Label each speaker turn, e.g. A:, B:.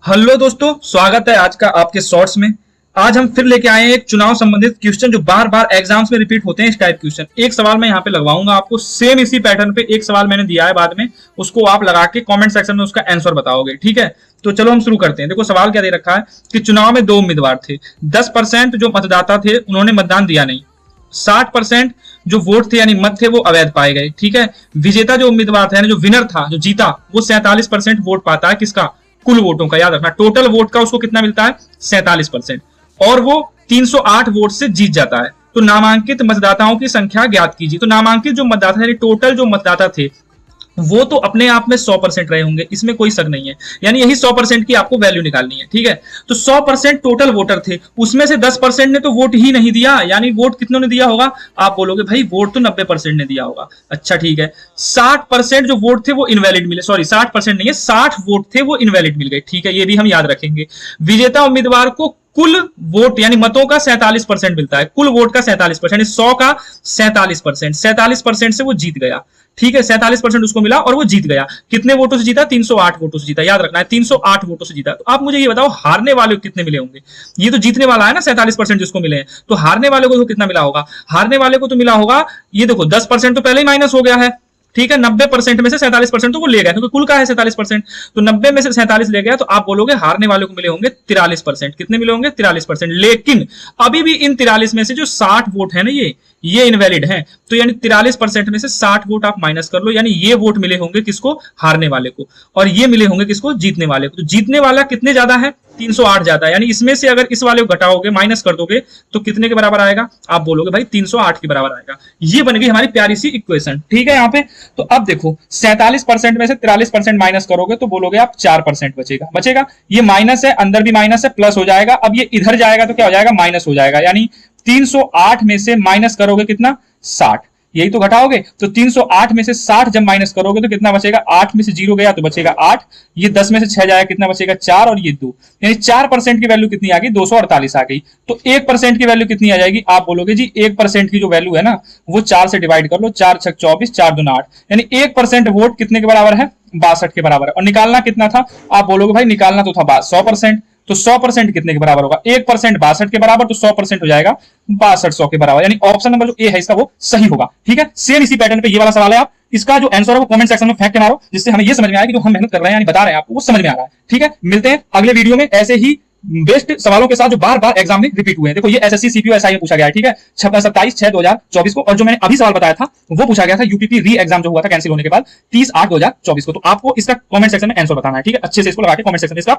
A: Hello दोस्तों, स्वागत है आज का आपके शॉर्ट्स में। आज हम फिर लेके आए हैं एक चुनाव संबंधित क्वेश्चन जो बार बार एग्जाम्स में रिपीट होते हैं। इस टाइप क्वेश्चन एक सवाल मैं यहाँ पे लगवाऊंगा आपको, सेम इसी पैटर्न पे एक सवाल मैंने दिया है बाद में, उसको आप लगा के कमेंट सेक्शन में उसका आंसर बताओगे। ठीक है, तो चलो हम शुरू करते हैं। देखो सवाल क्या दे रखा है कि चुनाव में दो उम्मीदवार थे, 10% जो मतदाता थे उन्होंने मतदान दिया नहीं, 60% जो वोट थे यानी मत थे वो अवैध पाए गए। ठीक है, विजेता जो उम्मीदवार था यानी जो विनर था, जो जीता, वो 47% वोट पाता है। किसका? कुल वोटों का। याद रखना, टोटल वोट का उसको कितना मिलता है? 47%। और वो 308 वोट से जीत जाता है। तो नामांकित मतदाताओं की संख्या ज्ञात कीजिए। तो नामांकित जो मतदाता यानी टोटल जो मतदाता थे वो तो अपने आप में 100% रहे होंगे, इसमें कोई शक नहीं है। यानी यही 100% की आपको वैल्यू निकालनी है। ठीक है, तो 100% टोटल वोटर थे, उसमें से 10% ने तो वोट ही नहीं दिया। यानी वोट कितनों ने दिया होगा? आप बोलोगे भाई वोट तो 90% ने दिया होगा। अच्छा ठीक है, 60% जो वोट थे वो इनवैलिड मिले। सॉरी, 60% नहीं है, 60 वोट थे वो इनवैलिड मिल गए। ठीक है, ये भी हम याद रखेंगे। विजेता उम्मीदवार को कुल वोट यानी मतों का 47% मिलता है। कुल वोट का 47%, 100 का 47%, 47% से वो जीत गया। ठीक है, 47% उसको मिला और वो जीत गया। कितने वोटों से जीता? 308 वोटों से जीता। याद रखना है, 308 वोटों से जीता। तो आप मुझे ये बताओ, हारने वाले को कितने मिले होंगे? ये तो जीतने वाला है ना, 47% जिसको मिले हैं, तो हारने वाले को तो कितना मिला होगा? हारने वाले को तो मिला होगा, ये देखो 10% तो पहले ही माइनस हो गया है। ठीक है, 90% में से 47% तो वो ले गया, क्योंकि कुल का है 47%, तो 90 में से 47 ले गया, तो आप बोलोगे हारने वाले को मिले होंगे 43%। कितने मिले होंगे? 43%। लेकिन अभी भी इन 43 में से जो 60 वोट है ना, ये इनवैलिड है। तो यानी 43% में से 60 वोट आप माइनस कर लो, यानी ये वोट मिले होंगे किसको? हारने वाले को। और ये मिले होंगे किसको? जीतने वाले को। तो जीतने वाला कितने ज्यादा है? 308 ज्यादा है। यानी इसमें से अगर इस वाले को घटाओगे, माइनस कर दोगे, तो कितने के बराबर आएगा? आप बोलोगे भाई 308 के बराबर आएगा। ये बन गई हमारी प्यारी सी इक्वेशन। ठीक है, यहाँ पे तो अब देखो 47% में से 43% माइनस करोगे तो बोलोगे आप 4% बचेगा। ये माइनस है, अंदर भी माइनस है, प्लस हो जाएगा। अब ये इधर जाएगा तो क्या हो जाएगा? माइनस हो जाएगा। यानी 308 में से माइनस करोगे कितना? 60। यही तो घटाओगे, तो 308 में से 60 जब माइनस करोगे तो कितना बचेगा? 8 में से 0 गया तो बचेगा 8, ये 10 में से 6 जाएगा, कितना बचेगा? 4, और ये 2। यानी 4% की वैल्यू कितनी आ गई? 248 आ गई। तो 1% की वैल्यू कितनी आ जाएगी? आप बोलोगे जी 1% की जो वैल्यू है ना, वो 4 से डिवाइड कर लो, 4 6 24, 4 2 8। यानी 1% वोट कितने के बराबर है? 62 के बराबर है। और निकालना कितना था? आप बोलोगे भाई निकालना तो था 100%, तो 100% कितने के बराबर होगा? 1% 62 के बराबर, तो 100% हो जाएगा 6200 के बराबर। यानी ऑप्शन नंबर जो ए है इसका वो सही होगा। ठीक है, सेम इसी पैटर्न पे ये वाला सवाल है। आप इसका जो आंसर है वो कमेंट सेक्शन में फेंक के मारो, जिससे हमें ये समझ में आए कि जो हम मेहनत कर रहे हैं यानी बता रहे हैं आपको, वो समझ में आ रहा है। ठीक है, मिलते हैं अगले वीडियो में ऐसे ही बेस्ट सवालों के साथ जो बार बार एग्जाम में रिपीट हुए हैं। देखो ये एसएससी सीपीयू एसआई में पूछा गया है। ठीक है, 27/6/2024 को, और जो मैंने अभी सवाल बताया था वो पूछा गया था यूपीपी री एग्जाम जो हुआ था कैंसिल होने के बाद 30/8/2024 को। तो आपको इसका कमेंट सेक्शन में आंसर बताना है। ठीक है, अच्छे से इसको लगा के कमेंट सेक्शन में इसका